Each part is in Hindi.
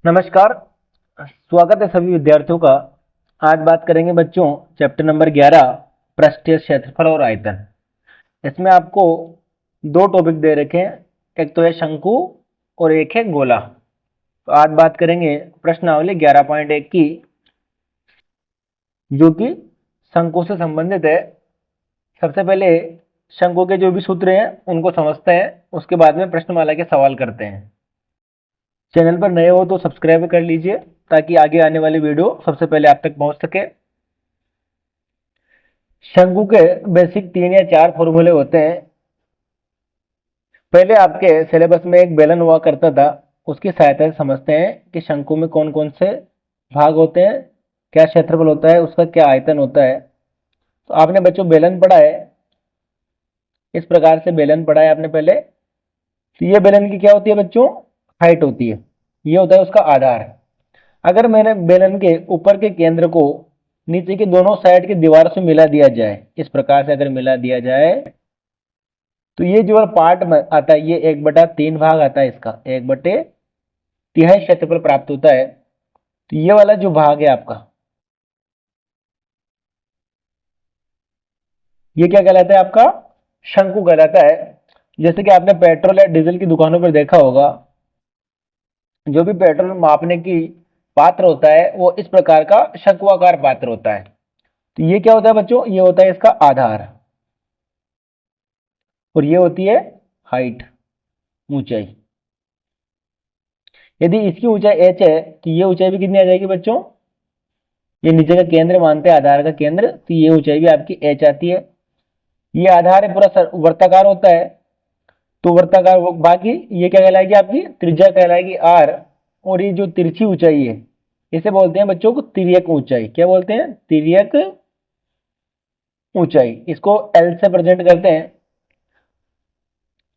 नमस्कार। स्वागत है सभी विद्यार्थियों का। आज बात करेंगे बच्चों चैप्टर नंबर 11 पृष्ठीय क्षेत्रफल और आयतन। इसमें आपको दो टॉपिक दे रखे हैं, एक तो है शंकु और एक है गोला। तो आज बात करेंगे प्रश्नावली 11.1 की, जो कि शंकु से संबंधित है। सबसे पहले शंकु के जो भी सूत्र हैं उनको समझते हैं, उसके बाद में प्रश्नमाला के सवाल करते हैं। चैनल पर नए हो तो सब्सक्राइब कर लीजिए ताकि आगे आने वाली वीडियो सबसे पहले आप तक पहुंच सके। शंकु के बेसिक 3 या 4 फॉर्मूले होते हैं। पहले आपके सिलेबस में एक बेलन हुआ करता था, उसकी सहायता से समझते हैं कि शंकु में कौन कौन से भाग होते हैं, क्या क्षेत्रफल होता है, उसका क्या आयतन होता है। तो आपने बच्चों बेलन पढ़ा है, इस प्रकार से बेलन पढ़ा है आपने पहले। तो ये बेलन की क्या होती है बच्चों? हाइट होती है। ये होता है उसका आधार। अगर मैंने बेलन के ऊपर के केंद्र को नीचे की दोनों साइड की दीवार से मिला दिया जाए, इस प्रकार से अगर मिला दिया जाए तो ये जो पार्ट आता है ये 1/3 भाग आता है, इसका 1/3 क्षेत्रफल प्राप्त होता है। तो ये वाला जो भाग है आपका, ये क्या कहलाता है? आपका शंकु कहलाता है। जैसे कि आपने पेट्रोल या डीजल की दुकानों पर देखा होगा, जो भी पेट्रोल मापने की पात्र होता है वो इस प्रकार का शंकुआकार पात्र होता है। तो ये क्या होता है बच्चों? ये होता है इसका आधार, और ये होती है हाइट, ऊंचाई। यदि इसकी ऊंचाई h है तो ये ऊंचाई भी कितनी आ जाएगी बच्चों? ये नीचे का केंद्र मानते हैं, आधार का केंद्र, तो ये ऊंचाई भी आपकी h आती है। ये आधार है, पूरा वर्ताकार होता है, तो वर्ताकार बाकी ये क्या कहलाएगी? आपकी त्रिज्या कहलाएगी r। और ये जो तिरछी ऊंचाई है इसे बोलते हैं बच्चों को तिर्यक ऊंचाई। क्या बोलते हैं? तिर्यक ऊंचाई। इसको l से प्रेजेंट करते हैं।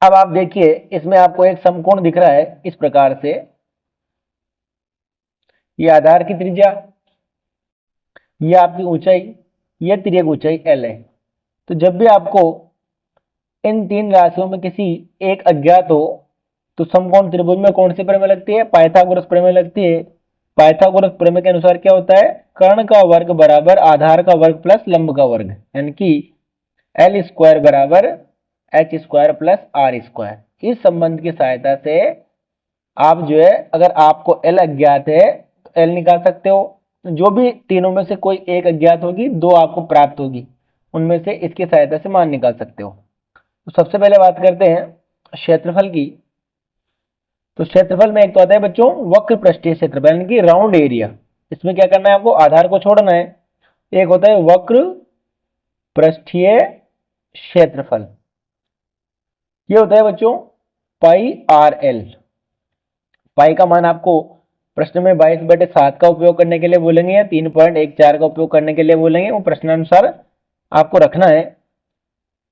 अब आप देखिए, इसमें आपको एक समकोण दिख रहा है इस प्रकार से। ये आधार की त्रिज्या, ये आपकी ऊंचाई, ये तिर्यक ऊंचाई l है। तो जब भी आपको इन तीन राशियों में किसी एक अज्ञात हो तो समकोण त्रिभुज में कौन सी प्रमेय लगती है? पाइथागोरस प्रमेय लगती है। पाइथागोरस प्रमेय के अनुसार क्या होता है? कर्ण का वर्ग बराबर आधार का वर्ग प्लस लंब का वर्ग, यानी कि एल स्क्वायर बराबर H square plus R square. इस संबंध की सहायता से आप जो है, अगर आपको एल अज्ञात है तो एल निकाल सकते हो। जो भी तीनों में से कोई एक अज्ञात होगी, दो आपको प्राप्त होगी, उनमें से इसकी सहायता से मान निकाल सकते हो। तो सबसे पहले बात करते हैं क्षेत्रफल की। तो क्षेत्रफल में एक तो आता है बच्चों वक्र पृष्ठीय क्षेत्रफल, यानी कि राउंड एरिया। इसमें क्या करना है आपको? आधार को छोड़ना है। एक होता है वक्र पृष्ठीय क्षेत्रफल, ये होता है बच्चों पाई आर एल। पाई का मान आपको प्रश्न में 22/7 का उपयोग करने के लिए बोलेंगे या 3.14 का उपयोग करने के लिए बोलेंगे, वो प्रश्नानुसार आपको रखना है।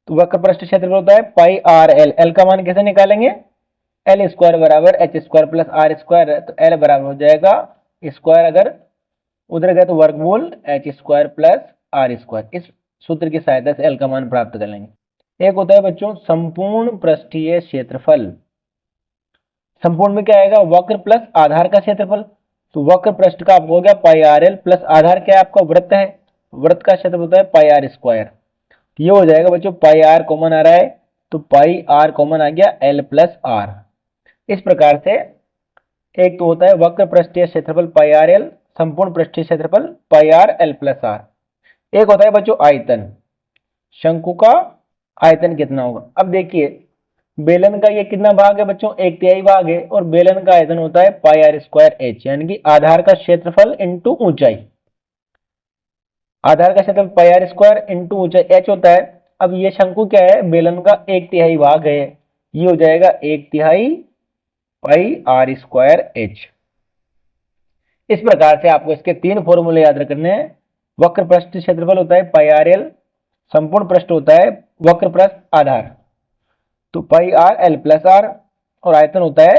तो वक्र पृष्ठ क्षेत्रफल होता है पाई आर एल। एल का मान कैसे निकालेंगे? एल स्क्वायर बराबर H square plus R square है, तो एल बराबर हो जाएगा स्क्वायर, अगर उधर गए तो वर्गमूल H square plus R square. इस सूत्र की सहायता से एल का मान प्राप्त कर लेंगे। एक होता है बच्चों संपूर्ण पृष्ठीय क्षेत्रफल। संपूर्ण में क्या आएगा? वक्र प्लस आधार का क्षेत्रफल। तो वक्र पृष्ठ का आपको हो गया पाई आर एल, प्लस आधार क्या है आपका? वृत्त है, वृत्त का क्षेत्रफल होता है पाई आर स्क्वायर। ये हो जाएगा बच्चों, पाई आर कॉमन आ रहा है तो पाई आर कॉमन आ गया, एल प्लस आर। इस प्रकार से एक तो होता है वक्र पृष्ठीय क्षेत्रफल पाई आर एल, संपूर्ण पृष्ठीय क्षेत्रफल पाई आर एल प्लस आर। एक होता है बच्चों आयतन, शंकु का आयतन कितना होगा। अब देखिए, बेलन का ये कितना भाग है बच्चों? 1/3 भाग है, और बेलन का आयतन होता है पाई आर स्क्वायर एच, यानी कि आधार का क्षेत्रफल इंटू ऊंचाई। आधार का क्षेत्रफल पाई आर स्क्वायर इंटू ऊंचाई एच होता है। अब ये शंकु क्या है? बेलन का 1/3 भाग है, ये हो जाएगा 1/3 पाई आर स्क्वायर एच। इस प्रकार से आपको इसके 3 फॉर्मूले याद रखने हैं। वक्र पृष्ठ क्षेत्रफल होता है पाई आर एल, संपूर्ण पृष्ठ होता है वक्र पृष्ठ आधार तो पाई आर एल प्लस आर, और आयतन होता है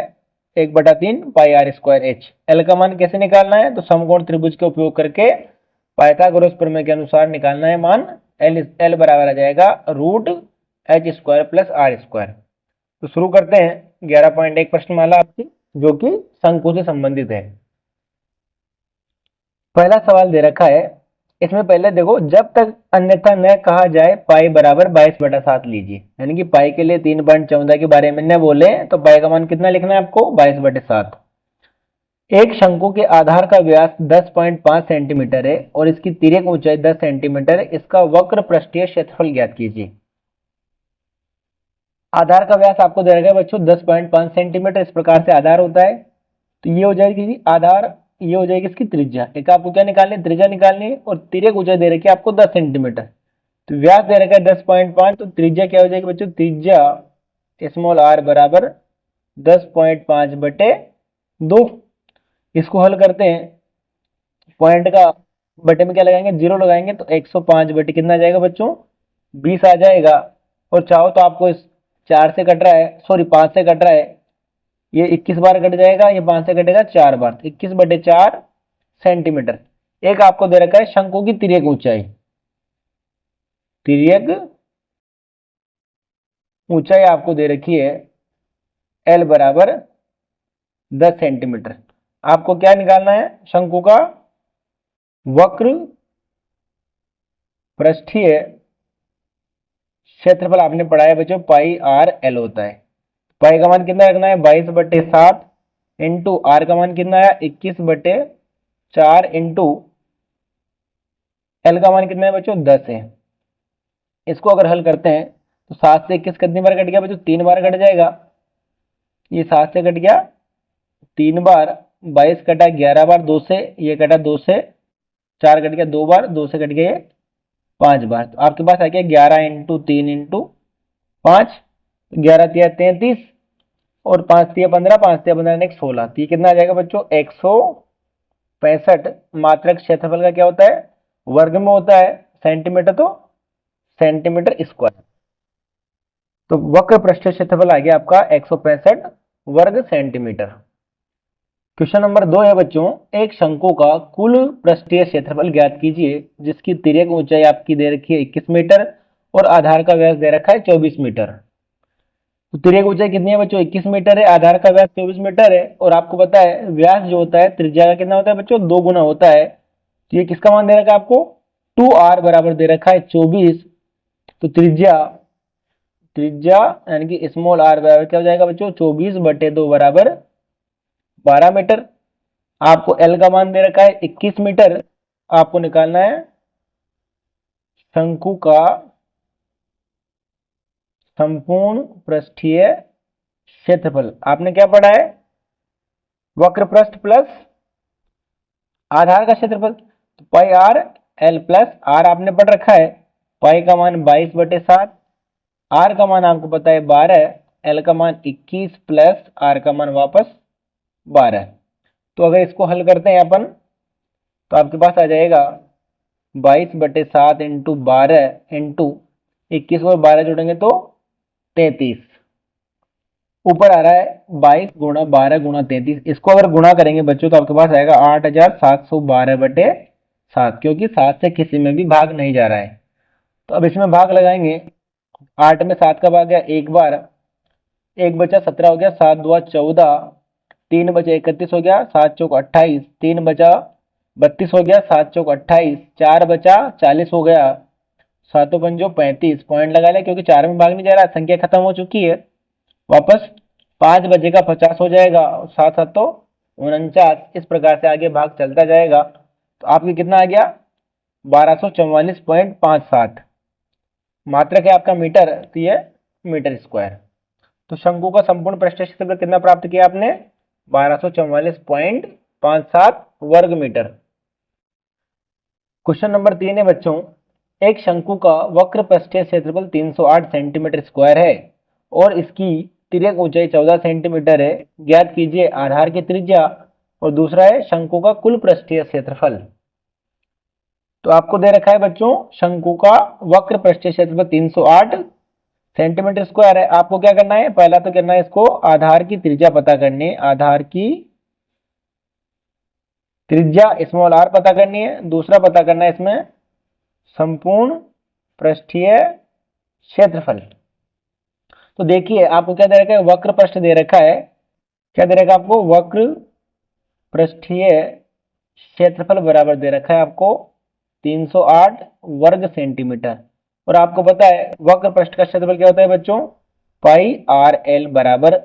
1/3 पाई आर स्क्वायर एच। एल का मान कैसे निकालना है? तो समकोण त्रिभुज के उपयोग करके पाइथागोरस प्रमेय के अनुसार निकालना है मान। एल बराबर आ जाएगा root H square plus R square. तो शुरू करते हैं 11.1 प्रश्नमाला आपकी, जो कि शंकु से संबंधित है। पहला सवाल दे रखा है, इसमें पहले देखो, जब तक अन्यथा न कहा जाए पाई बराबर 22/7 लीजिए, यानी कि पाई के लिए 3.14 के बारे में न बोले तो पाई का मान कितना लिखना है आपको, 22/7। एक शंकु के आधार का व्यास 10.5 सेंटीमीटर है और इसकी तिर्यक ऊंचाई 10 सेंटीमीटर है, इसका वक्र पृष्ठीय क्षेत्रफल ज्ञात कीजिए। आधार का व्यास आपको दे रखा है बच्चों 10.5 सेंटीमीटर, इस प्रकार से आधार होता है। तो ये हो जाएगी आधार, ये हो जाएगी इसकी त्रिज्या। एक आपको क्या निकालनी है, त्रिज्या निकालनी है, और तिर्यक ऊंचाई दे रखी है आपको 10 सेंटीमीटर। तो व्यास दे रखा है 10.5, तो त्रिज्या क्या हो जाएगी बच्चों, त्रिज्या स्मॉल आर बराबर 10.5/2। इसको हल करते हैं, पॉइंट का बटे में क्या लगाएंगे, 0 लगाएंगे, तो 105 बटे कितना आ जाएगा बच्चों, 20 आ जाएगा। और चाहो तो आपको इस 4 से कट रहा है, सॉरी 5 से कट रहा है, ये 21 बार कट जाएगा, ये 5 से कटेगा 4 बार, 21/4 सेंटीमीटर। एक आपको दे रखा है शंकु की तिर्यक ऊंचाई, तिर्यक ऊंचाई आपको दे रखी है एल बराबर 10 सेंटीमीटर। आपको क्या निकालना है, शंकु का वक्र पृष्ठीय क्षेत्रफल आपने पढ़ा है बच्चों, पाई आर एल होता है। पाई का मान कितना रखना है, 22/7 इंटू आर का मान कितना है, 21/4 इंटू एल का मान कितना है बच्चों, 10 है। इसको अगर हल करते हैं तो 7 से 21 कितनी बार कट गया बच्चों, 3 बार कट जाएगा। ये 7 से कट गया 3 बार, 22 कटा 11 बार, 2 से, ये कटा 2 से, 4 कट गया 2 बार, 2 से कट गया ये 5 बार। तो आपके पास आ गया 11 इंटू 3 इंटू 5, 11 तिया 33 और 5 तिया 15, 5 तिया 15 नेक्स्ट 16। तो ये कितना आ जाएगा बच्चों, 165 मात्रक क्षेत्रफल का क्या होता है, वर्ग में होता है, सेंटीमीटर तो सेंटीमीटर स्क्वायर। तो वक्र पृष्ठीय क्षेत्रफल आ गया आपका 165 वर्ग सेंटीमीटर। क्वेश्चन नंबर 2 है बच्चों, एक शंकु का कुल पृष्ठीय क्षेत्रफल ज्ञात कीजिए जिसकी तिर्यक ऊंचाई आपकी दे रखी है 21 मीटर और आधार का व्यास दे रखा है 24 मीटर। तो तिर्यक ऊंचाई कितनी है बच्चों, 21 मीटर है, आधार का व्यास 24 मीटर है, और आपको पता है व्यास जो होता है त्रिज्या का कितना होता है बच्चों, 2 गुना होता है। तो ये किसका मान दे रखा है आपको, 2r बराबर दे रखा है 24। तो त्रिज्या, त्रिज्या यानी कि स्मॉल आर बराबर क्या हो जाएगा बच्चों, 24/2 बराबर 12 मीटर। आपको एल का मान दे रखा है 21 मीटर। आपको निकालना है शंकु का संपूर्ण पृष्ठीय क्षेत्रफल। आपने क्या पढ़ा है, वक्र पृष्ठ प्लस आधार का क्षेत्रफल, तो पाई आर एल प्लस आर आपने पढ़ रखा है। पाई का मान 22/7, आर का मान आपको पता है 12, एल का मान 21 प्लस आर का मान वापस 12। तो अगर इसको हल करते हैं अपन तो आपके पास आ जाएगा 22/7 इंटू 12 इंटू 21 और 12 जोड़ेंगे तो 33। ऊपर आ रहा है 22 गुणा 12 गुणा 33। इसको अगर गुणा करेंगे बच्चों तो आपके पास आएगा 8712/7, क्योंकि 7 से किसी में भी भाग नहीं जा रहा है। तो अब इसमें भाग लगाएंगे, 8 में 7 का भाग गया एक बार, एक बचा 17 हो गया, 7 दूआ 14, 3 बचे 31 हो गया, 7 चौक 28, 3 बचा 32 हो गया, 7 चौक 28, 4 बचा 40 हो गया, 7 पंजो 35। पॉइंट लगा लिया क्योंकि 4 में भाग नहीं जा रहा, संख्या खत्म हो चुकी है। वापस 5 बजेगा 50 हो जाएगा, 7 7 तो 49। इस प्रकार से आगे भाग चलता जाएगा। तो आपके कितना आ गया, 1244.57 मात्रक है आपका मीटर, तो ये मीटर स्क्वायर। तो शंकु का संपूर्ण पृष्ठीय क्षेत्रफल कितना प्राप्त किया आपने, 1244.57 वर्ग मीटर। क्वेश्चन नंबर 3 है बच्चों, एक शंकु का वक्र पृष्ठीय क्षेत्रफल 308 सेंटीमीटर स्क्वायर है और इसकी तिर्यक ऊंचाई 14 सेंटीमीटर है, ज्ञात कीजिए आधार की त्रिज्या। और दूसरा है शंकु का कुल पृष्ठीय क्षेत्रफल। तो आपको दे रखा है बच्चों शंकु का वक्र पृष्ठीय क्षेत्रफल 308 सेंटीमीटर स्क्वायर है। आपको क्या करना है, पहला तो करना है इसको आधार की त्रिज्या पता करनी है, आधार की त्रिज्या स्मॉल आर पता करनी है। दूसरा पता करना है इसमें संपूर्ण पृष्ठीय क्षेत्रफल। तो देखिए आपको क्या दे रखा है, वक्र पृष्ठ दे रखा है, क्या दे रखा है आपको, वक्र पृष्ठीय क्षेत्रफल बराबर दे रखा है आपको 308 वर्ग सेंटीमीटर। और आपको पता है वक्र पृष्ठ का क्षेत्रफल क्या होता है बच्चों, पाई आर एल बराबर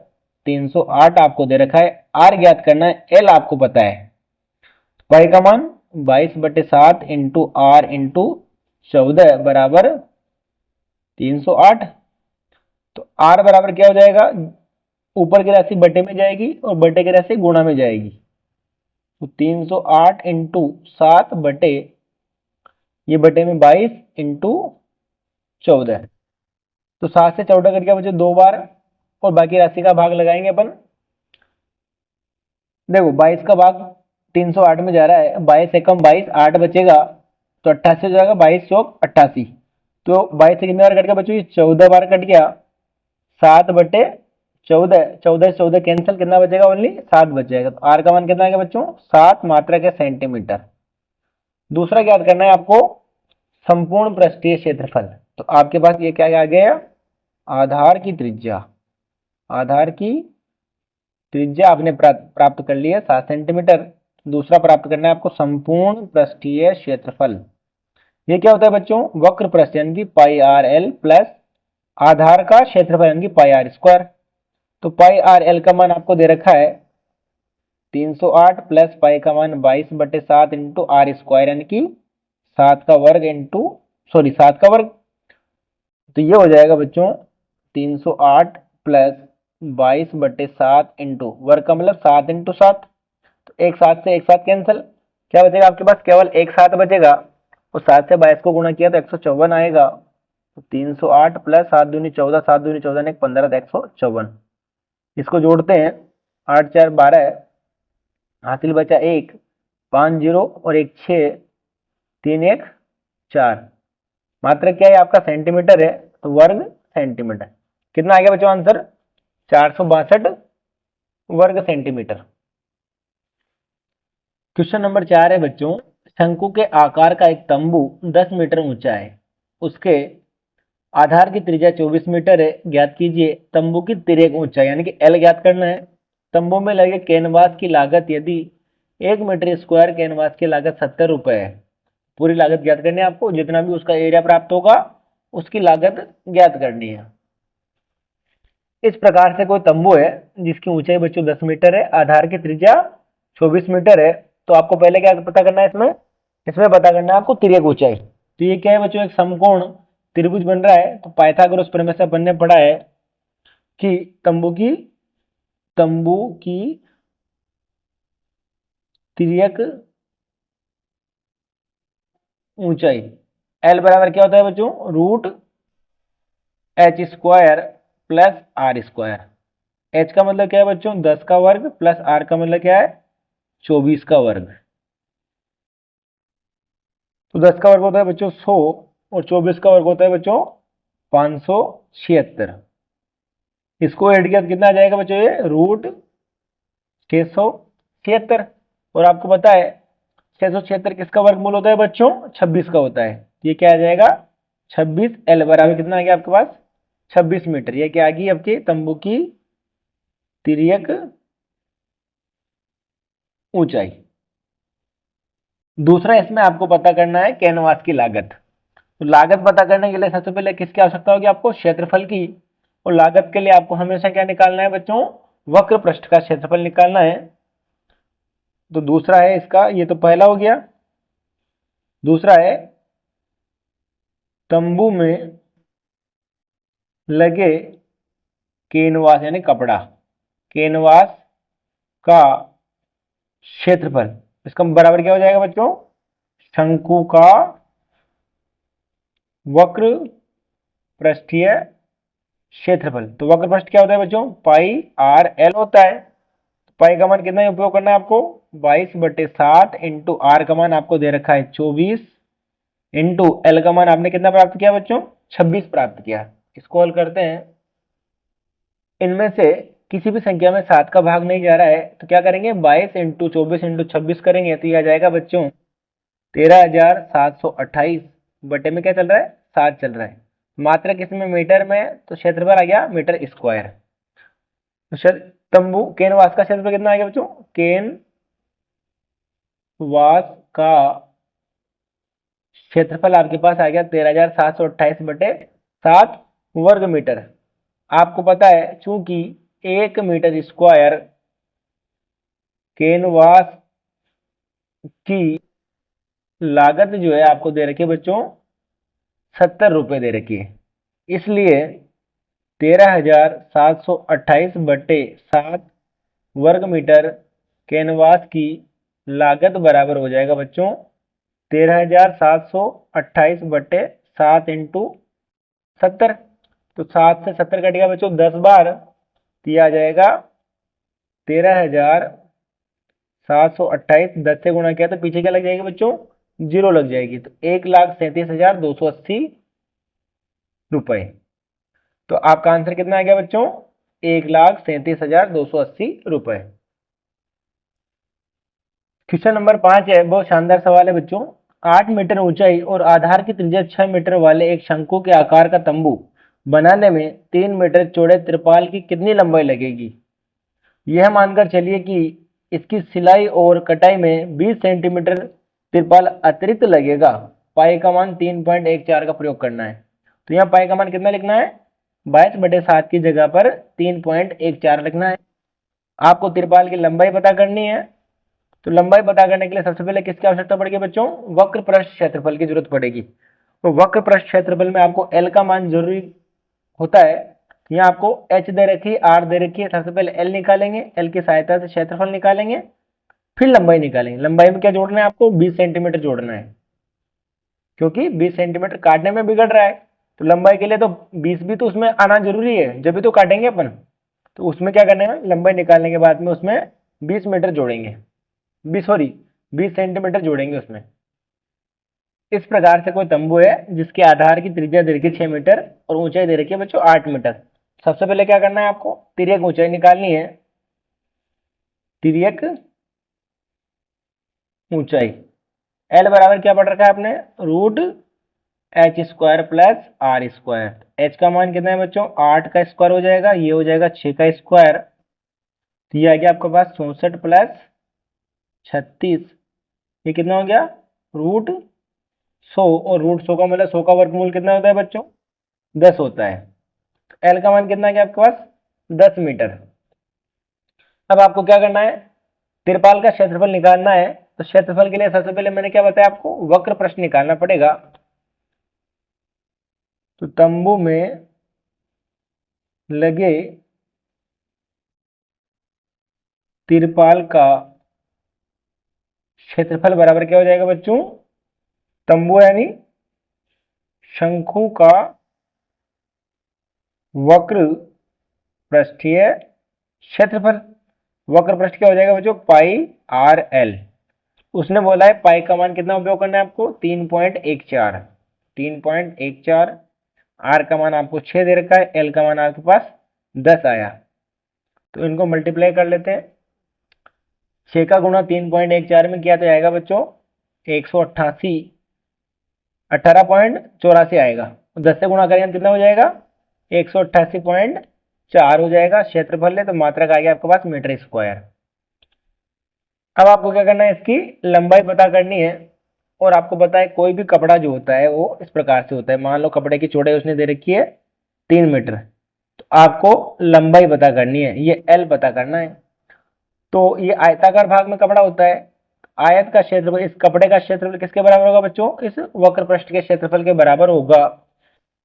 308 आपको दे रखा है। आर ज्ञात करना है, एल आपको पता है। पाई का मान 22/7 इंटू आर इंटू 14 बराबर 308। तो आर बराबर क्या हो जाएगा, ऊपर की राशि बटे में जाएगी और बटे की राशि गुणा में जाएगी। तो 308 इंटू 7 बटे, ये बटे में 22 इंटू 14। तो 7 से 14 करके बचे 2 बार, और बाकी राशि का भाग लगाएंगे अपन। देखो 22 का भाग 308 में जा रहा है, 22 एकम 22, 8 बचेगा तो 88 हो जाएगा, 22 चौक 88। तो 22 से कितने बार कट गया बच्चों, ये 14 बार कट गया। 7/14, 14 से 14 कैंसिल, कितना बचेगा, ओनली 7 बच जाएगा। तो आर का मान कितना आ गया बच्चों, 7 मात्रक है सेंटीमीटर। दूसरा याद करना है आपको, संपूर्ण पृष्ठीय क्षेत्रफल। तो आपके पास ये क्या आ गया, आधार की त्रिज्या। आधार की त्रिज्या आपने प्राप्त कर ली है 7 सेंटीमीटर। दूसरा प्राप्त करना है आपको संपूर्ण पृष्ठीय क्षेत्रफल। ये क्या होता है बच्चों, वक्र पृष्ठ यानी कि पाई आर एल प्लस आधार का क्षेत्रफल यानी कि पाई आर स्क्वायर। तो पाई आर एल का मान आपको दे रखा है 308 प्लस पाई का मान 22/7 इंटू आर स्क्वायर यानी कि 7 का वर्ग इंटू, सॉरी 7 का वर्ग। तो ये हो जाएगा बच्चों 308 प्लस 22/7 इंटू वर्ग का मतलब 7 इंटू 7। तो एक 7 से एक 7 कैंसिल, क्या बचेगा आपके पास, केवल एक 7 बचेगा। और 7 से 22 को गुणा किया तो 154 आएगा। तो 308 प्लस 7 दूनी 14, 7 दूनी 14 ने 15, तो 154। इसको जोड़ते हैं, 8 4 12, हासिल बचा 1, 5 जीरो और 1 6, 3 1 4। मात्रक क्या है आपका, सेंटीमीटर है, तो वर्ग सेंटीमीटर। कितना आ गया बच्चों आंसर, 462 वर्ग सेंटीमीटर। क्वेश्चन नंबर 4 है बच्चों, शंकु के आकार का एक तंबू 10 मीटर ऊंचा है, उसके आधार की त्रिज्या 24 मीटर है। ज्ञात कीजिए तंबू की तिर्यक ऊंचाई यानी कि एल ज्ञात करना है। तंबू में लगे कैनवास की लागत, यदि 1 मीटर स्क्वायर कैनवास की लागत 70 रुपए है। पूरी लागत ज्ञात करनी है आपको, जितना भी उसका एरिया प्राप्त होगा उसकी लागत ज्ञात करनी है। इस प्रकार से कोई तंबू है जिसकी ऊंचाई बच्चों 10 मीटर है, आधार की त्रिज्या 24 मीटर है। तो आपको पहले क्या पता करना है, इसमें इसमें पता करना है आपको तिर्यक ऊंचाई। तो ये क्या है बच्चों, एक समकोण त्रिभुज बन रहा है। तो पाइथागोरस प्रमेय से अपन ने पढ़ा है कि तंबू की तिर्यक ऊंचाई एल बराबर क्या होता है बच्चों, root H square plus R square. H का मतलब क्या है बच्चों, 10 का वर्ग, प्लस आर का मतलब क्या है, 24 का वर्ग। तो 10 का वर्ग होता है बच्चों 100, और 24 का वर्ग होता है बच्चों 576। इसको ऐड किया तो कितना आ जाएगा बच्चों, ये रूट 676। और आपको पता है 676 किसका वर्गमूल होता है बच्चों, 26 का होता है। ये क्या आ जाएगा, 26 एल बराबर कितना आ गया आपके पास, 26 मीटर। ये क्या आ गई आपकी तंबू की तिर्यक ऊंचाई। दूसरा इसमें आपको पता करना है कैनवास की लागत। तो लागत पता करने के लिए सबसे पहले किसकी आवश्यकता होगी आपको, क्षेत्रफल की। और लागत के लिए आपको हमेशा क्या निकालना है बच्चों, वक्र पृष्ठ का क्षेत्रफल निकालना है। तो दूसरा है इसका, ये तो पहला हो गया। दूसरा है तंबू में लगे कैनवास यानी कपड़ा, कैनवास का क्षेत्रफल। इसका बराबर क्या हो जाएगा बच्चों, शंकु का वक्र पृष्ठीय क्षेत्रफल। तो वक्र पृष्ठ क्या होता है बच्चों, पाई आर एल होता है। पाई का मान कितना उपयोग करना है आपको, 22/7 इंटू आर का मान आपको दे रखा है 24, इंटू एल का मान आपने कितना प्राप्त किया बच्चों, 26 प्राप्त किया। इसको हल करते हैं, इनमें से किसी भी संख्या में 7 का भाग नहीं जा रहा है, तो क्या करेंगे, 22 इंटू 24 इंटू 26 करेंगे, तो यह आ जाएगा बच्चों 13,728 बटे में क्या चल रहा है, 7 चल रहा है। मात्रक इसमें मीटर में, तो क्षेत्रफल आ गया मीटर स्क्वायर। तो तंबू कैनवास का क्षेत्रफल कितना आ गया बच्चों, कैन वास का क्षेत्रफल आपके पास आ गया 13,728 बटे 7 वर्ग मीटर। आपको पता है चूंकि 1 मीटर स्क्वायर कैनवास की लागत जो है आपको दे रखी है बच्चों 70 रुपये दे रखी है, इसलिए 13,728 बटे 7 वर्ग मीटर कैनवास की लागत बराबर हो जाएगा बच्चों 13,728 बटे 7 इंटू 70। तो 7 से 70 कटेगा बच्चों 10 बार, तो यह आ जाएगा 13,728। 10 से गुणा किया तो पीछे क्या लग जाएगी बच्चों, 0 लग जाएगी, तो 1,37,280 रुपये। तो आपका आंसर कितना आ गया बच्चों, 1,37,280 रुपये। क्वेश्चन नंबर 5 है, बहुत शानदार सवाल है बच्चों। 8 मीटर ऊंचाई और आधार की त्रिज्या 6 मीटर वाले एक शंकु के आकार का तंबू बनाने में 3 मीटर चौड़े त्रिपाल की कितनी लंबाई लगेगी। यह मानकर चलिए कि इसकी सिलाई और कटाई में 20 सेंटीमीटर त्रिपाल अतिरिक्त लगेगा। पाई का मान 3.14 का प्रयोग करना है। तो यहाँ पाई का मान कितना लिखना है, 22/7 की जगह पर 3.14 लिखना है। आपको त्रिपाल की लंबाई पता करनी है, तो लंबाई पता करने के लिए सबसे पहले किसकी आवश्यकता पड़ेगी बच्चों, वक्र पृष्ठ क्षेत्रफल की जरूरत पड़ेगी। तो वक्र पृष्ठ क्षेत्रफल में आपको एल का मान जरूरी होता है। यहाँ आपको एच दे रखी है, आर दे रखी है, सबसे पहले एल निकालेंगे, एल की सहायता से क्षेत्रफल निकालेंगे, फिर लंबाई निकालेंगे। लंबाई में क्या जोड़ना है आपको, 20 सेंटीमीटर जोड़ना है, क्योंकि 20 सेंटीमीटर काटने में बिगड़ रहा है, तो लंबाई के लिए तो 20 भी तो उसमें आना जरूरी है, जब भी तो काटेंगे अपन। तो उसमें क्या करना है, लंबाई निकालने के बाद में उसमें 20 मीटर जोड़ेंगे, 20 सेंटीमीटर जोड़ेंगे उसमें। इस प्रकार से कोई तंबू है जिसके आधार की त्रिज्या दे रखी है 6 मीटर और ऊंचाई दे रखी है बच्चों 8 मीटर। सबसे पहले क्या करना है आपको, तिर्यक ऊंचाई निकालनी है। तिर्यक ऊंचाई एल बराबर क्या पढ़ रखा है आपने, √h² प्लस r²। h का मान कितना है बच्चों, 8 का स्क्वायर हो जाएगा, ये हो जाएगा 6 का स्क्वायर, तो ये आ गया आपके पास 64 प्लस 36, ये कितना हो गया √100, और √100 का मतलब 100 का वर्गमूल कितना होता है बच्चों, 10 होता है। एल का मान कितना है आपके पास, 10 मीटर। अब आपको क्या करना है, तिरपाल का क्षेत्रफल निकालना है। तो क्षेत्रफल के लिए सबसे पहले मैंने क्या बताया आपको, वक्र पृष्ठ निकालना पड़ेगा। तो तंबू में लगे तिरपाल का क्षेत्रफल बराबर क्या हो जाएगा बच्चों, तंबू यानी शंकु का वक्र पृष्ठीय क्षेत्रफल। वक्र पृष्ठ क्या हो जाएगा बच्चों, पाई आर एल। उसने बोला है पाई का मान कितना उपयोग करना है आपको, 3.14। 3.14, आर का मान आपको 6 दे रखा है, एल का मान आपके पास 10 आया, तो इनको मल्टीप्लाई कर लेते हैं। 6 का गुणा 3.14 में किया तो आएगा बच्चों 188, 18.84 आएगा। 10 से गुणा करेंगे कितना हो जाएगा, 188.4 हो जाएगा। क्षेत्रफल है तो मात्रक आ गया आपके पास मीटर स्क्वायर। अब आपको क्या करना है, इसकी लंबाई पता करनी है। और आपको पता है कोई भी कपड़ा जो होता है वो इस प्रकार से होता है। मान लो कपड़े की चौड़ाई उसने दे रखी है 3 मीटर, तो आपको लंबाई पता करनी है, ये एल पता करना है। तो ये आयताकार भाग में कपड़ा होता है, आयत का क्षेत्रफल, इस कपड़े का क्षेत्रफल किसके बराबर होगा बच्चों, इस वक्र पृष्ठ के क्षेत्रफल के बराबर होगा।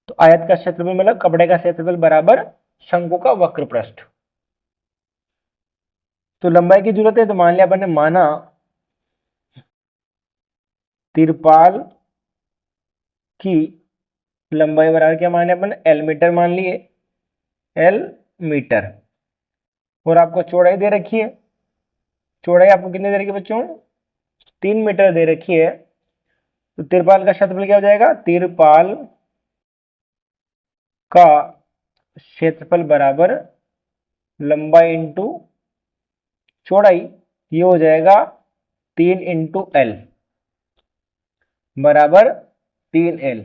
तो आयत का क्षेत्रफल मतलब कपड़े का क्षेत्रफल बराबर शंकु का वक्र पृष्ठ। तो लंबाई की जरूरत है, तो मान लिया अपन ने, माना तिरपाल की लंबाई बराबर क्या माने अपन, एल मीटर मान लिए, एल मीटर। और आपको चौड़ाई दे रखी है, चौड़ाई आपको कितनी दे रखी है बच्चों, 3 मीटर दे रखी है। तो तिरपाल का क्षेत्रफल क्या हो जाएगा, तिरपाल का क्षेत्रफल बराबर लंबाई इंटू चौड़ाई, ये हो जाएगा 3 इंटू एल बराबर 3L।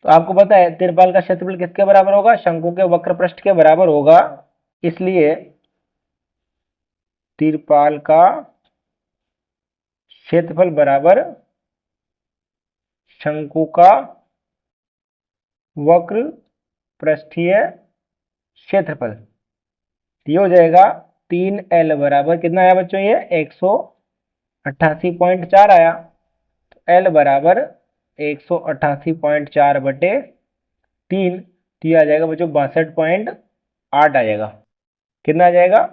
तो आपको पता है तिरपाल का क्षेत्रफल किसके बराबर होगा, शंकु के वक्र पृष्ठ के बराबर होगा, इसलिए तिरपाल का क्षेत्रफल बराबर शंकु का वक्र पृष्ठीय क्षेत्रफल। ये हो जाएगा 3L बराबर कितना आया बच्चों, ये 188.4 आया। तो L बराबर 188.4 बटे 3, तो ये आ जाएगा बच्चों 62.8 आ जाएगा। कितना आ जाएगा,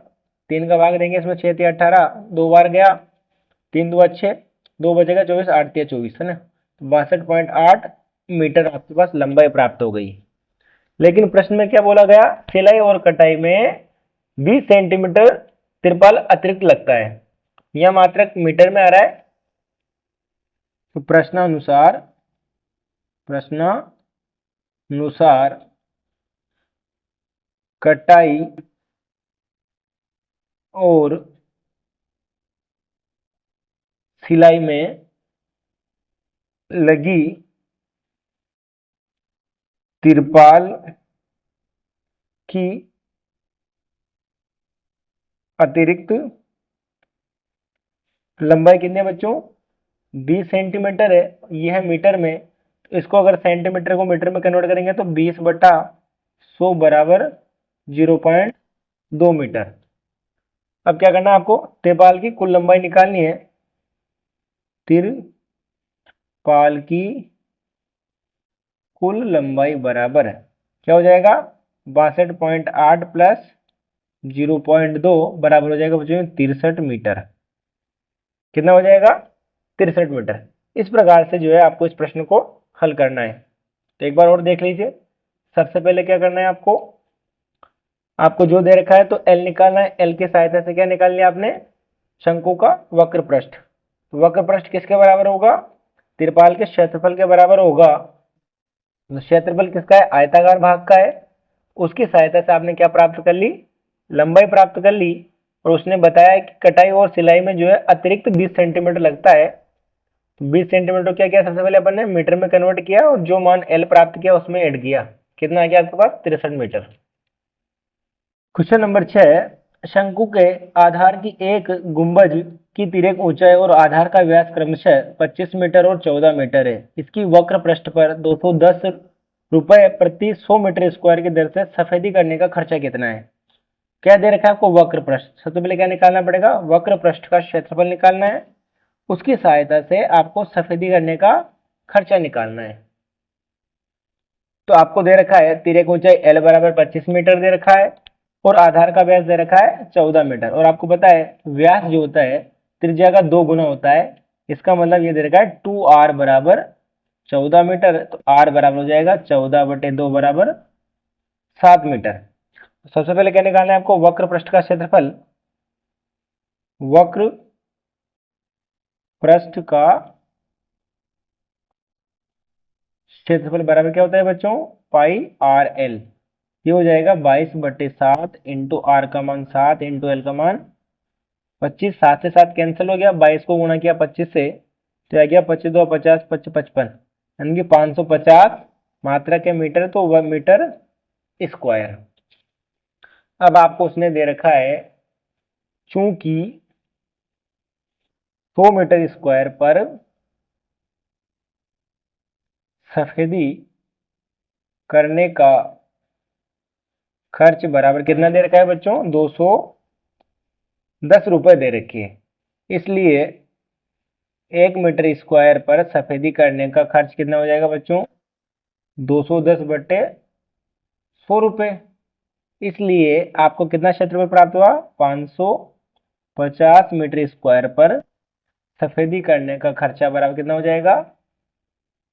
3 का भाग देंगे इसमें, 6 3 18, 2 बार गया, 3 2 6, 2 बचेगा 24, 8 3 24 है ना। तो 62.8 मीटर आपके पास लंबाई प्राप्त हो गई। लेकिन प्रश्न में क्या बोला गया, सिलाई और कटाई में 20 सेंटीमीटर तिरपाल अतिरिक्त लगता है। यह मात्रक मीटर में आ रहा है। तो प्रश्नानुसार कटाई और सिलाई में लगी तिरपाल की अतिरिक्त लंबाई कितनी है बच्चों, 20 सेंटीमीटर है। यह है मीटर में, तो इसको अगर सेंटीमीटर को मीटर में कन्वर्ट करेंगे तो 20/100 बराबर 0.2 मीटर। अब क्या करना है आपको, तिरपाल की कुल लंबाई निकालनी है। तिरपाल की कुल लंबाई बराबर क्या हो जाएगा, 62.8 प्लस 0.2 बराबर हो जाएगा बच्चों 63 मीटर। कितना हो जाएगा, 63 मीटर। इस प्रकार से जो है आपको इस प्रश्न को हल करना है। तो एक बार और देख लीजिए। सबसे पहले क्या करना है आपको जो दे रखा है तो L निकालना है। L की सहायता से क्या निकाल लिया आपने, शंकु का वक्र पृष्ठ। वक्र पृष्ठ किसके बराबर होगा, तिरपाल के क्षेत्रफल के बराबर होगा। तो क्षेत्रफल किसका है, आयताकार भाग का है। उसकी सहायता से आपने क्या प्राप्त कर ली, लंबाई प्राप्त कर ली। और उसने बताया कि कटाई और सिलाई में जो है अतिरिक्त 20 सेंटीमीटर लगता है। तो 20 सेंटीमीटर क्या किया, सबसे पहले अपन ने मीटर में कन्वर्ट किया और जो मान L प्राप्त किया उसमें ऐड किया। कितना आ गया आपके पास, 63 मीटर। क्वेश्चन नंबर 6, शंकु के आधार की एक गुंबज की तिर्यक ऊंचाई और आधार का व्यास क्रमशः 25 मीटर और 14 मीटर है। इसकी वक्र पृष्ठ पर 210 रुपए प्रति 100 मीटर स्क्वायर की दर से सफेदी करने का खर्चा कितना है। क्या दे रखा है आपको, वक्र पृष्ठ। सबसे पहले क्या निकालना पड़ेगा, वक्र पृष्ठ का क्षेत्रफल निकालना है। उसकी सहायता से आपको सफेदी करने का खर्चा निकालना है। तो आपको दे रखा है तिर्यक ऊंचाई L बराबर 25 मीटर दे रखा है और आधार का व्यास दे रखा है 14 मीटर। और आपको पता है व्यास जो होता है त्रिज्या का 2 गुना होता है। इसका मतलब ये दे रखा है 2R बराबर 14 मीटर। तो R बराबर हो जाएगा 14/2 बराबर 7 मीटर। सबसे पहले क्या निकालना है आपको, वक्र पृष्ठ का क्षेत्रफल। वक्र पृष्ठ का क्षेत्रफल बराबर क्या होता है बच्चों, πRL। ये हो जाएगा 22/7 इंटू आर का मान 7 इंटू एल का मान 25। 7 से 7 कैंसिल हो गया, 22 को गुणा किया 25 से तो आ गया 25 2 50 25 55, यानी कि 550 मात्रा के मीटर, तो वह मीटर स्क्वायर। अब आपको उसने दे रखा है चूंकि 100 मीटर स्क्वायर पर सफेदी करने का खर्च बराबर कितना दे रखा है बच्चों, 210 रुपए दे रखी है। इसलिए 1 मीटर स्क्वायर पर सफेदी करने का खर्च कितना हो जाएगा बच्चों, 210/100 रुपए। इसलिए आपको कितना क्षेत्रफल प्राप्त हुआ, 550 मीटर स्क्वायर पर सफेदी करने का खर्चा बराबर कितना हो जाएगा,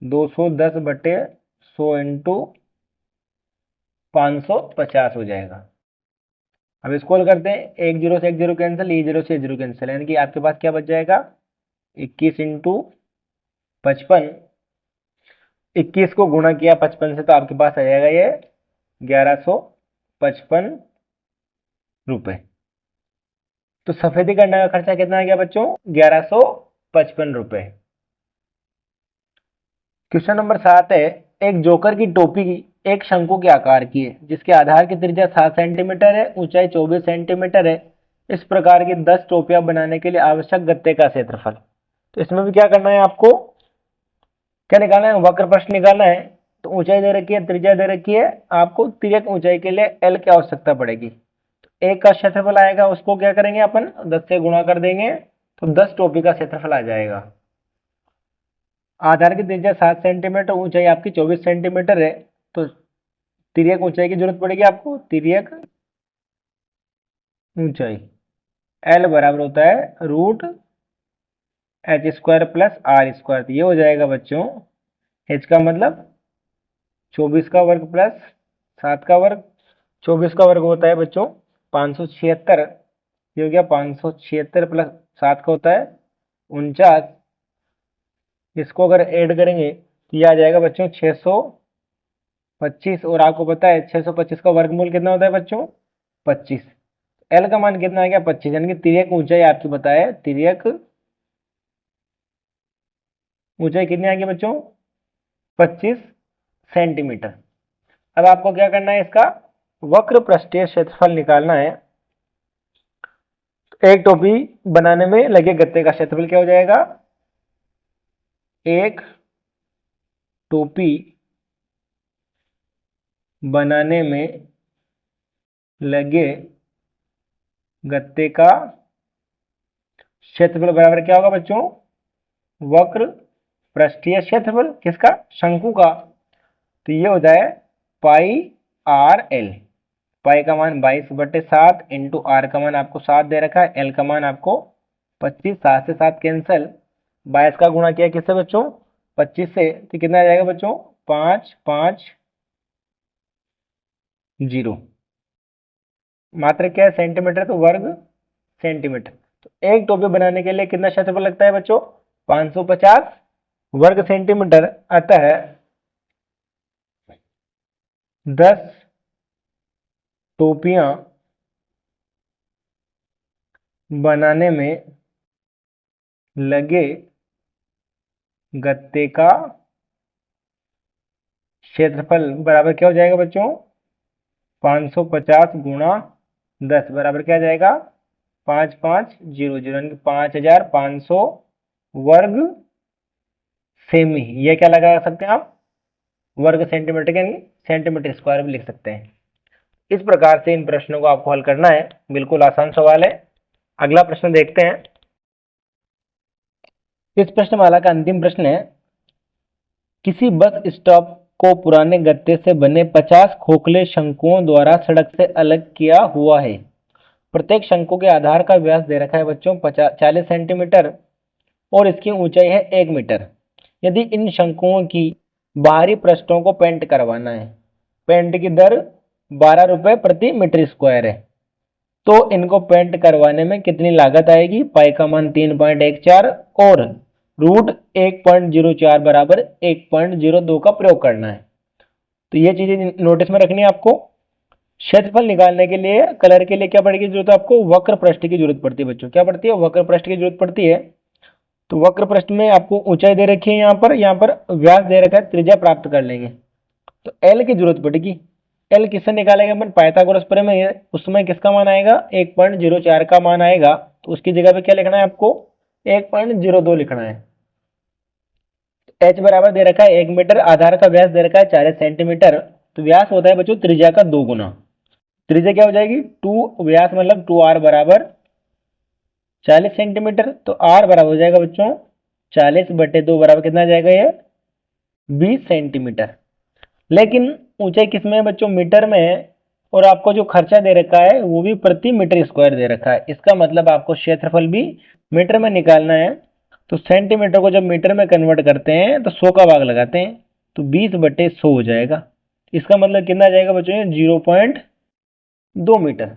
210/100 इंटू 550 हो जाएगा। अब इसको हल करते हैं, 1 0 से 1 0 कैंसिल, ये 0 से 0 कैंसिल, यानी कि आपके पास क्या बच जाएगा, 21 इंटू 55। 21 को गुणा किया 55 से तो आपके पास आ जाएगा ये 1155 रुपए। तो सफेदी करने का खर्चा कितना आ गया बच्चों, 1155 रुपए। क्वेश्चन नंबर 7 है, एक जोकर की टोपी एक शंकु के आकार की है जिसके आधार की त्रिज्या 7 सेंटीमीटर है, ऊंचाई 24 सेंटीमीटर है। इस प्रकार की 10 टोपियां बनाने के लिए आवश्यक गत्ते का क्षेत्रफल। तो इसमें भी क्या करना है आपको, क्या निकालना है, वक्र प्रश्न निकालना है। तो ऊंचाई दे रखी है, त्रिज्या दे रखी है, आपको तिर्यक ऊंचाई के लिए एल की आवश्यकता पड़ेगी। तो एक का क्षेत्रफल आएगा, उसको क्या करेंगे अपन 10 से गुणा कर देंगे, तो 10 टोपी का क्षेत्रफल आ जाएगा। आधार की त्रिज्या 7 सेंटीमीटर, ऊंचाई आपकी 24 सेंटीमीटर है, तो तिर्यक ऊंचाई की जरूरत पड़ेगी आपको, तिर्यक ऊंचाई एल बराबर होता है root H square plus R square. तो ये हो जाएगा बच्चों, एच का मतलब 24 का वर्ग प्लस 7 का वर्ग, 24 का वर्ग होता है बच्चों 576, ये हो गया 576 प्लस 7 का होता है 49। इसको अगर ऐड करेंगे तो ये आ जाएगा बच्चों 625, और आपको पता है 625 का वर्गमूल कितना होता है बच्चों 25। एल का मान कितना आ गया 25, यानी कि तिर्यक ऊंचाई आपकी बताए, तिर्यक ऊंचाई कितनी आ गई बच्चों 25 सेंटीमीटर। अब आपको क्या करना है, इसका वक्र पृष्ठीय क्षेत्रफल निकालना है। एक टोपी बनाने में लगे गत्ते का क्षेत्रफल क्या हो जाएगा, एक टोपी बनाने में लगे गत्ते का क्षेत्रफल बराबर क्या होगा बच्चों, वक्र पृष्ठीय क्षेत्रफल किसका, शंकु का। तो ये हो जाए पाई आर एल। पाई का मान 22/7 इंटू आर का मान आपको 7 दे रखा है, एल का मान आपको 25, 7 से 7 कैंसिल, 22 का गुणा किया किससे बच्चों 25 से, तो कितना आ जाएगा बच्चों 550, मात्र क्या है सेंटीमीटर, तो वर्ग सेंटीमीटर। तो एक टोपी बनाने के लिए कितना क्षेत्रफल लगता है बच्चों 550 वर्ग सेंटीमीटर, अतः 10 टोपियां बनाने में लगे गत्ते का क्षेत्रफल बराबर क्या हो जाएगा बच्चों 550 गुणा 10 बराबर क्या जाएगा 5500, यानी 5500 वर्ग सेमी। ये क्या लगा सकते हैं आप, वर्ग सेंटीमीटर के सेंटीमीटर स्क्वायर भी लिख सकते हैं। इस प्रकार से इन प्रश्नों को आपको हल करना है, बिल्कुल आसान सवाल है। अगला प्रश्न देखते हैं। इस प्रश्नमाला का अंतिम प्रश्न है, किसी बस स्टॉप को पुराने गत्ते से बने 50 खोखले शंकुओं द्वारा सड़क से अलग किया हुआ है। प्रत्येक शंकु के आधार का व्यास दे रखा है बच्चों 40 सेंटीमीटर और इसकी ऊंचाई है 1 मीटर। यदि इन शंकुओं की बाहरी पृष्ठों को पेंट करवाना है, पेंट की दर 12 रुपए प्रति मीटर स्क्वायर है, तो इनको पेंट करवाने में कितनी लागत आएगी। पाई का मान 3.14 और रूट 1.04 बराबर 1.02 का प्रयोग करना है। तो ये चीजें नोटिस में रखनी है आपको। क्षेत्रफल निकालने के लिए कलर के लिए क्या पड़ेगी जरूरत, आपको वक्र पृष्ठ की जरूरत पड़ती है बच्चों, क्या पड़ती है वक्र पृष्ठ की जरूरत पड़ती है। तो वक्र पृष्ठ में आपको ऊंचाई दे रखी है, यहाँ पर व्यास दे रखा है, त्रिज्या प्राप्त कर लेंगे। तो एल की जरूरत पड़ेगी। एल किससे निकालेंगे अपन, पाइथागोरस प्रमेय है, उसमें किसका मान आएगा 1.04 का मान आएगा, तो उसकी जगह पे क्या लिखना है आपको 1.02 लिखना है। एच बराबर दे रखा है 1 मीटर, आधार का व्यास दे रखा है 40 सेंटीमीटर, तो व्यास होता है बच्चों त्रिज्या का 2 गुना। त्रिज्या क्या हो जाएगी 2, व्यास मतलब 2r बराबर 40 सेंटीमीटर, तो r बराबर हो जाएगा बच्चों 40/2 बराबर कितना आ जाएगा ये 20 सेंटीमीटर। लेकिन ऊंचाई किसमें है बच्चों, मीटर में है, और आपको जो खर्चा दे रखा है वो भी प्रति मीटर स्क्वायर दे रखा है। इसका मतलब आपको क्षेत्रफल भी मीटर में निकालना है। तो सेंटीमीटर को जब मीटर में कन्वर्ट करते हैं तो 100 का भाग लगाते हैं, तो 20/100 हो जाएगा। इसका मतलब कितना आ जाएगा बच्चों 0.2 मीटर।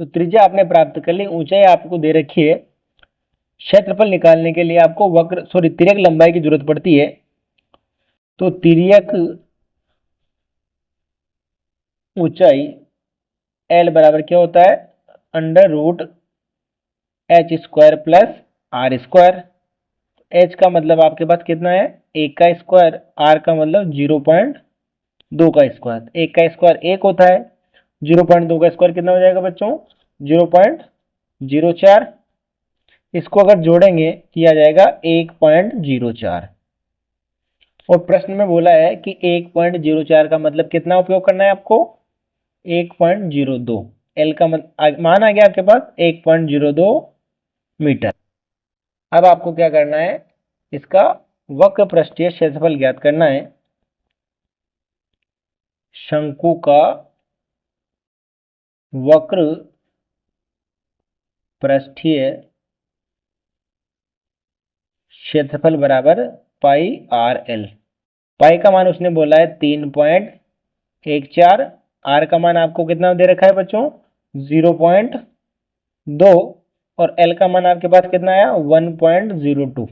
तो त्रिज्या आपने प्राप्त कर ली, ऊंचाई आपको दे रखी है। क्षेत्रफल निकालने के लिए आपको तिर्यक लंबाई की जरूरत पड़ती है। तो तिर्यक ऊंचाई एल बराबर क्या होता है under root H square plus R square. H का मतलब आपके पास कितना है 1 का स्क्वायर, आर का मतलब 0.2 का स्क्वायर। 1 का स्क्वायर 1 होता है, 0.2 का स्क्वायर कितना हो जाएगा बच्चों 0.04। इसको अगर जोड़ेंगे तो यह आ जाएगा 1.04। और प्रश्न में बोला है कि 1.04 का मतलब कितना उपयोग करना है आपको, 1.02। एल का मान आ गया आपके पास 1.02 मीटर। अब आपको क्या करना है, इसका वक्र पृष्ठीय क्षेत्रफल ज्ञात करना है। शंकु का वक्र पृष्ठीय क्षेत्रफल बराबर पाई आर एल। पाई का मान उसने बोला है 3.14, आर का मान आपको कितना दे रखा है बच्चों, 0.2, और एल का मान आपके पास कितना आया 1.02।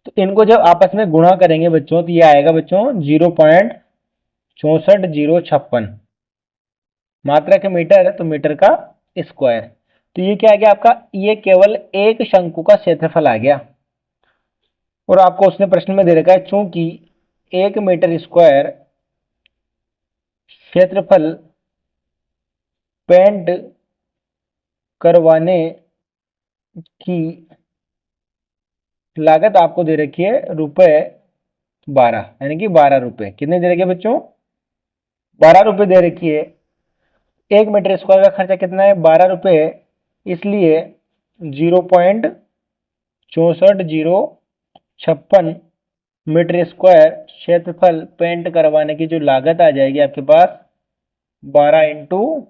तो इनको जब आपस में गुणा करेंगे बच्चों तो ये आएगा बच्चों 0.64056। मात्रक है मीटर तो मीटर का स्क्वायर। तो ये क्या आ गया आपका, ये केवल एक शंकु का क्षेत्रफल आ गया। और आपको उसने प्रश्न में दे रखा है चूंकि 1 मीटर स्क्वायर क्षेत्रफल पेंट करवाने की लागत आपको दे रखी है ₹12, यानी कि 12 रुपए। कितने दे रखे हैं बच्चों, 12 रुपए दे रखी है। 1 मीटर स्क्वायर का खर्चा कितना है, 12 रुपए, इसलिए 0.64056 मीटर स्क्वायर क्षेत्रफल पेंट करवाने की जो लागत आ जाएगी आपके पास 12 इंटू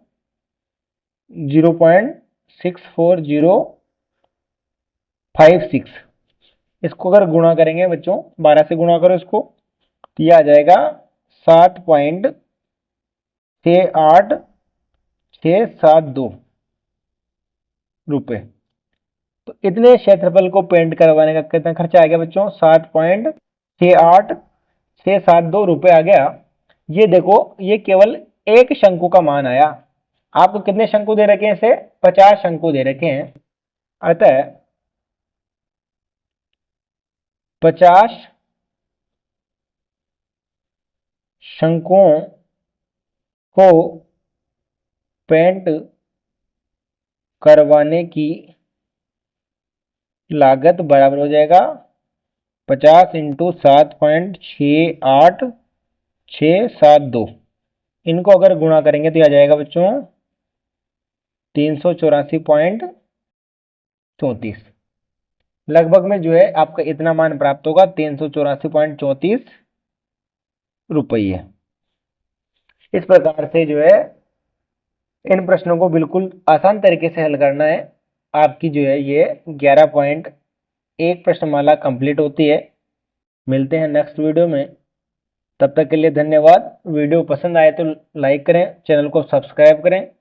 0.64056, इसको अगर गुणा करेंगे बच्चों, 12 से गुणा करो इसको, तो यह आ जाएगा 7.68672 रुपए। तो इतने क्षेत्रफल को पेंट करवाने का कितना खर्चा आ गया बच्चों, 7.68672 रुपए आ गया। ये देखो, ये केवल एक शंकु का मान आया। आपको कितने शंकु दे रखे हैं, इसे 50 शंकु दे रखे हैं। अतः 50 शंकुओं को पेंट करवाने की लागत बराबर हो जाएगा 50 इंटू 7.68672। इनको अगर गुणा करेंगे तो आ जाएगा बच्चों 384.34। लगभग में जो है आपका इतना मान प्राप्त होगा, 384.34 रुपये। इस प्रकार से जो है इन प्रश्नों को बिल्कुल आसान तरीके से हल करना है। आपकी जो है ये 11.1 प्रश्नमाला कंप्लीट होती है। मिलते हैं नेक्स्ट वीडियो में, तब तक के लिए धन्यवाद। वीडियो पसंद आए तो लाइक करें, चैनल को सब्सक्राइब करें।